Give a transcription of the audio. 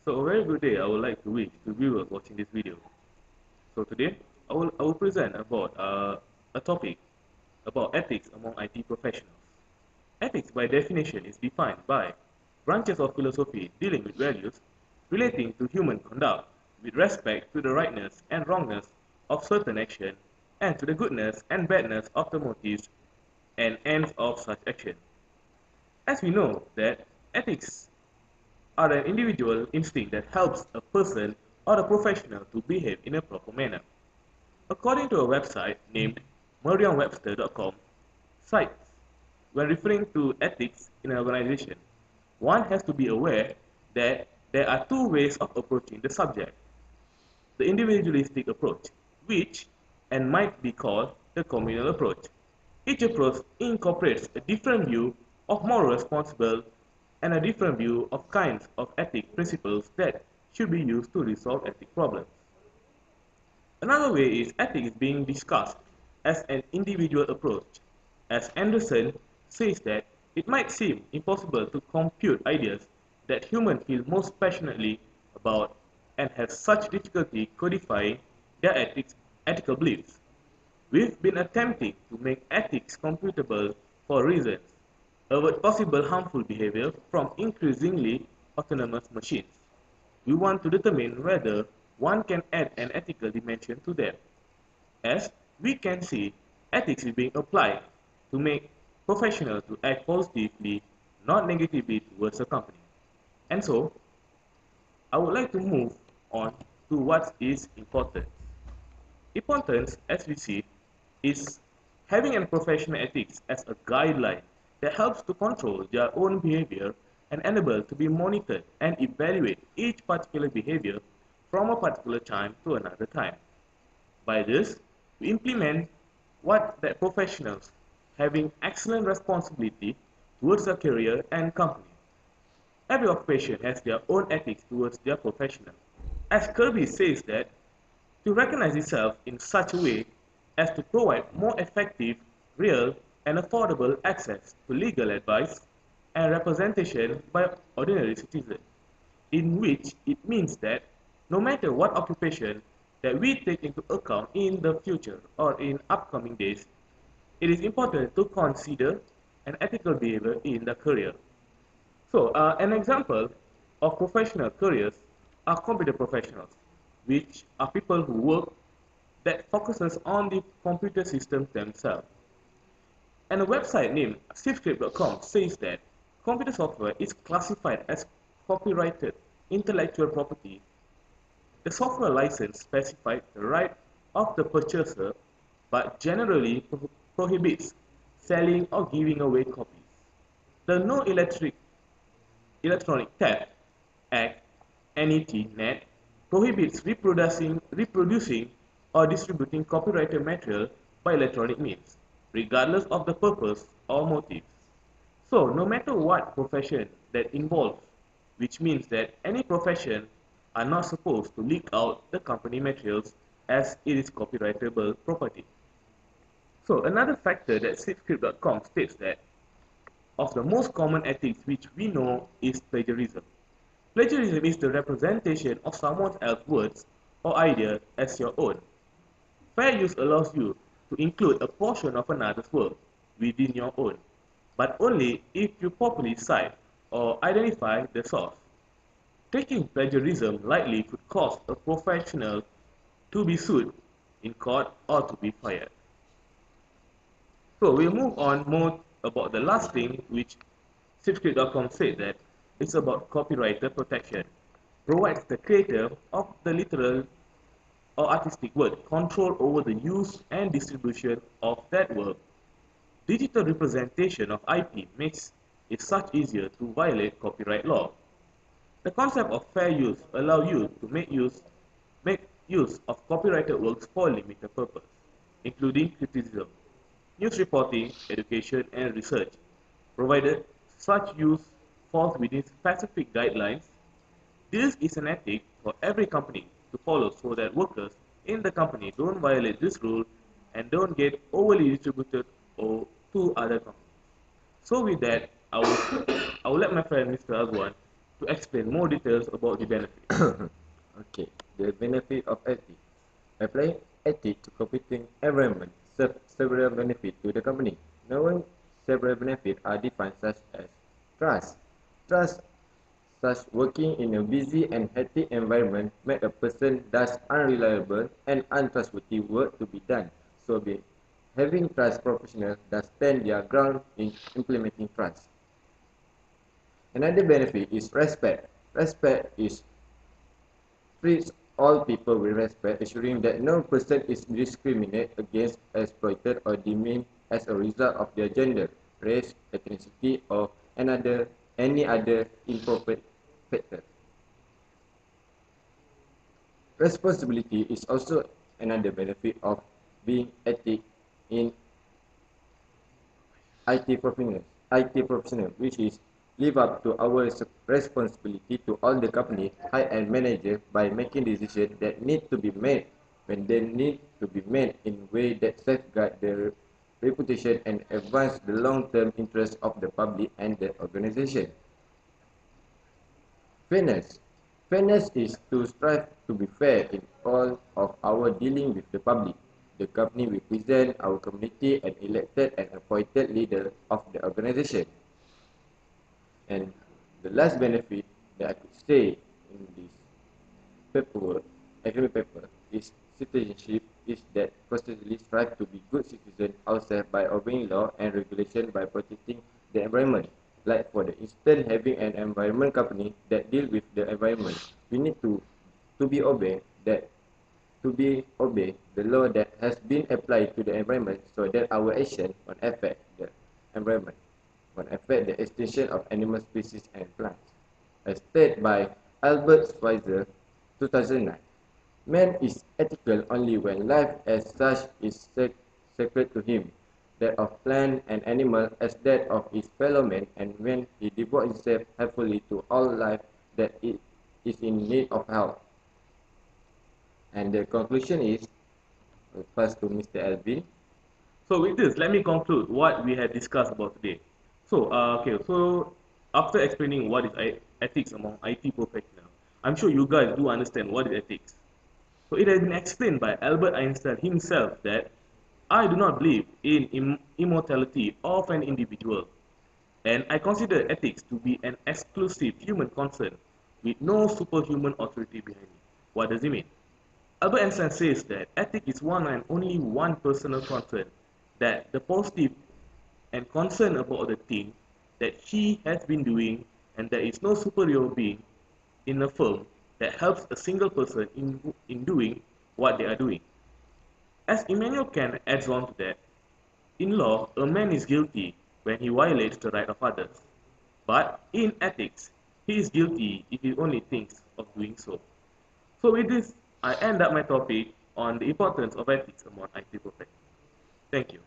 So a very good day I would like to wish to viewers watching this video. So today I will present about a topic about ethics among IT professionals. Ethics by definition is defined by branches of philosophy dealing with values relating to human conduct with respect to the rightness and wrongness of certain action and to the goodness and badness of the motives and ends of such action. As we know that ethics are an individual instinct that helps a person or a professional to behave in a proper manner. According to a website named Merriam-Webster.com, cites when referring to ethics in an organization, one has to be aware that there are two ways of approaching the subject. The individualistic approach, which and might be called the communal approach. Each approach incorporates a different view of moral responsibility and a different view of kinds of ethic principles that should be used to resolve ethic problems. Another way is ethics being discussed as an individual approach, as Anderson says that it might seem impossible to compute ideas that humans feel most passionately about and have such difficulty codifying their ethical beliefs. We've been attempting to make ethics computable for reasons, avoid possible harmful behavior from increasingly autonomous machines. We want to determine whether one can add an ethical dimension to them. As we can see, ethics is being applied to make professionals to act positively, not negatively towards a company. And so, I would like to move on to what is important. Importance, as we see, is having a professional ethics as a guideline that helps to control their own behavior and enable to be monitored and evaluate each particular behavior from a particular time to another time. By this, we implement what that professionals having excellent responsibility towards their career and company. Every occupation has their own ethics towards their professional. As Kirby says that to recognize itself in such a way as to provide more effective, real, and affordable access to legal advice and representation by ordinary citizens, in which it means that no matter what occupation that we take into account in the future or in upcoming days, it is important to consider an ethical behavior in the career. So, an example of professional careers are computer professionals, which are people who work that focuses on the computer systems themselves. And a website named safescript.com says that computer software is classified as copyrighted intellectual property. The software license specifies the right of the purchaser but generally prohibits selling or giving away copies. The No Electronic Theft Act (NET) prohibits reproducing or distributing copyrighted material by electronic means, regardless of the purpose or motives. So, no matter what profession that involves, which means that any profession are not supposed to leak out the company materials as it is copyrightable property. So, another factor that SafeScript.com states that of the most common ethics which we know is plagiarism. Plagiarism is the representation of someone else's words or idea as your own. Fair use allows you to include a portion of another's work within your own, but only if you properly cite or identify the source. Taking plagiarism lightly could cause a professional to be sued in court or to be fired. So we'll move on more about the last thing which SafeScript.com said that it's about copyright protection. Provides the creator of the literal or artistic work control over the use and distribution of that work. Digital representation of IP makes it such easier to violate copyright law. The concept of fair use allows you to make use of copyrighted works for a limited purpose, including criticism, news reporting, education, and research, provided such use falls within specific guidelines. This is an ethic for every company to follow so that workers in the company don't violate this rule and don't get overly distributed or to other companies. So with that, I will let my friend Mr. Agwan to explain more details about the benefits. Okay, the benefit of ethics. Applying ethics to competing environment serves several benefits to the company. Knowing several benefits are defined such as trust. Trust, such working in a busy and hectic environment, make a person does unreliable and untrustworthy work to be done. So be having trust professionals that stand their ground in implementing trust. Another benefit is respect. Respect is treats all people with respect, ensuring that no person is discriminated against, exploited, or demeaned as a result of their gender, race, ethnicity, or any other inappropriate factor. Responsibility is also another benefit of being ethic in IT professional, which is live up to our responsibility to all the company, high-end manager by making decisions that need to be made when they need to be made in a way that safeguard their reputation and advance the long-term interests of the public and the organization. Fairness. Fairness is to strive to be fair in all of our dealing with the public. The company represents our community and elected and appointed leader of the organization. And the last benefit that I could say in this paperwork, academic paper, is citizenship is that constantly strive to be good citizen ourselves by obeying law and regulation by protecting the environment. Like for the instance, having an environment company that deal with the environment, we need to be obey that to be obey the law that has been applied to the environment so that our action won't affect the environment, won't affect the extinction of animal species and plants. As stated by Albert Schweitzer, 2009, man is ethical only when life as such is sacred to him, that of plant and animal as that of his fellow man, and when he devotes himself helpfully to all life that it is in need of help. And the conclusion is, pass to Mr. Alvin. So with this, let me conclude what we had discussed about today. So after explaining what is ethics among IT professionals, I'm sure you guys do understand what is ethics. So it has been explained by Albert Einstein himself that I do not believe in immortality of an individual, and I consider ethics to be an exclusive human concern with no superhuman authority behind it. What does it mean? Albert Einstein says that ethics is one and only one personal concern, that the positive and concern about the thing that he has been doing, and there is no superior being in a firm that helps a single person in doing what they are doing. As Immanuel Kant adds on to that, in law, a man is guilty when he violates the right of others. But in ethics, he is guilty if he only thinks of doing so. So with this, I end up my topic on the importance of ethics among IT professionals. Thank you.